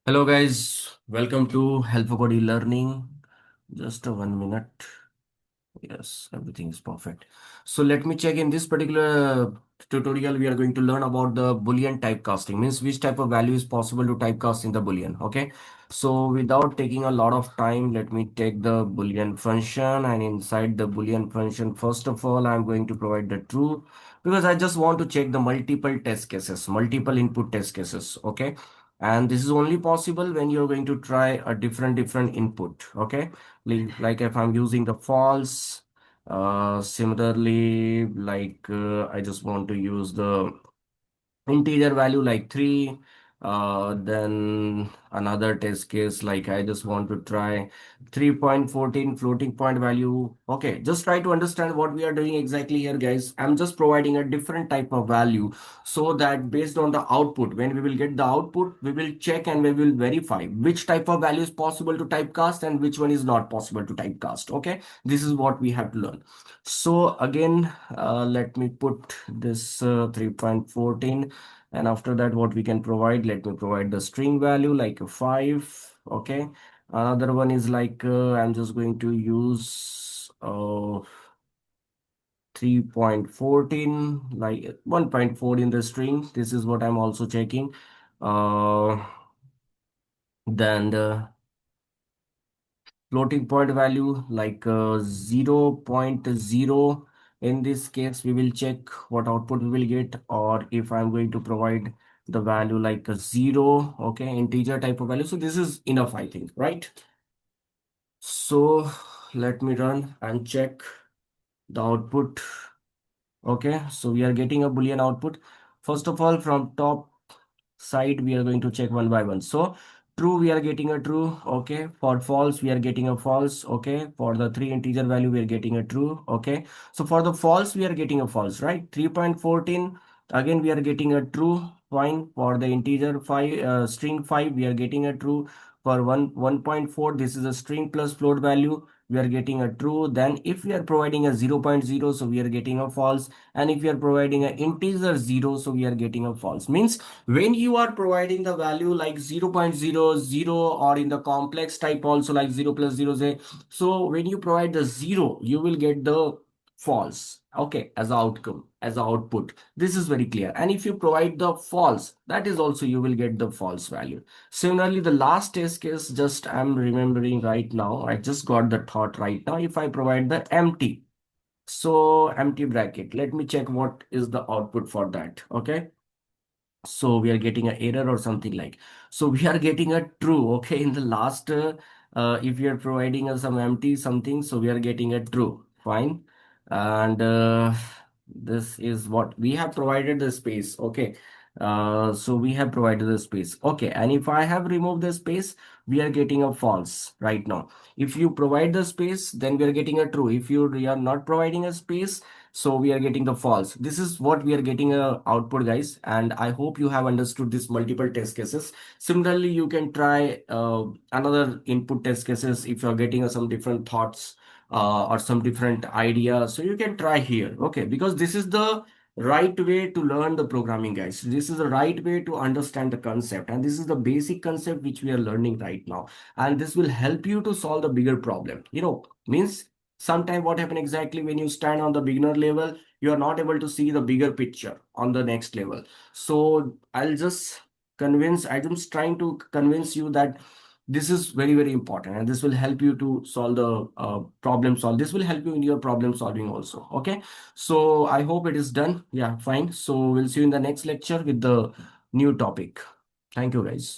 Hello guys, welcome to Help for Code Learning. Just a 1 minute. Yes, everything is perfect. So let me check in this particular tutorial. We are going to learn about the Boolean typecasting, means which type of value is possible to typecast in the Boolean. Okay. So without taking a lot of time, let me take the Boolean function, and inside the Boolean function, first of all, I'm going to provide the true because I just want to check the multiple test cases, multiple input test cases. Okay. And this is only possible when you're going to try a different input. Okay, like if I'm using the false, similarly, I just want to use the integer value like 3. Then another test case, like I just want to try 3.14 floating point value. Okay, just try to understand what we are doing exactly here, guys. I'm just providing a different type of value so that based on the output, when we will get the output, we will check and we will verify which type of value is possible to typecast and which one is not possible to typecast. Okay, this is what we have to learn. So again, let me put this 3.14, and after that what we can provide, let me provide the string value like a 5. Okay, another one is like I'm just going to use 3.14, like 1.4 in the string. This is what I'm also checking. Then the floating point value like 0.0. In this case, we will check what output we will get, or if I'm going to provide the value like a 0, okay, integer type of value. So this is enough, I think, right? So let me run and check the output. Okay, so we are getting a Boolean output. First of all, from top side, we are going to check one by one. So true, we are getting a true. Okay, for false, we are getting a false. Okay, for the three integer value, we are getting a true. Okay, so for the false, we are getting a false, right? 3.14, again we are getting a true. Fine. For the integer 5, string 5, we are getting a true. For 1.4, this is a string plus float value, we are getting a true. Then if we are providing a 0.0, so we are getting a false. And if we are providing an integer 0, so we are getting a false. Means when you are providing the value like 0.00, or in the complex type also like 0 plus 0, say, so when you provide the 0, you will get the false, okay, as a outcome, as a output. This is very clear. And if you provide the false, that is also you will get the false value. Similarly, the last test case, just I'm remembering right now, I just got the thought right now. If I provide the empty, so empty bracket, let me check what is the output for that. Okay, so we are getting an error or something like, so we are getting a true. Okay, in the last if you are providing us some empty something, so we are getting a true. Fine. And this is what we have provided the space. Okay, so we have provided the space. Okay, and if I have removed the space, we are getting a false right now. If you provide the space, then we are getting a true. If you are not providing a space, so we are getting the false. This is what we are getting a output, guys, and I hope you have understood this multiple test cases. Similarly, you can try another input test cases if you are getting some different thoughts or some different idea, so you can try here. Okay, because this is the right way to learn the programming, guys. This is the right way to understand the concept, and this is the basic concept which we are learning right now, and this will help you to solve the bigger problem, means sometime what happen exactly, when you stand on the beginner level, you are not able to see the bigger picture on the next level. So I'm just trying to convince you that this is very important, and this will help you to solve the problem solve. This will help you in your problem solving also. Okay, so I hope it is done. Yeah, fine. So we'll see you in the next lecture with the new topic. Thank you, guys.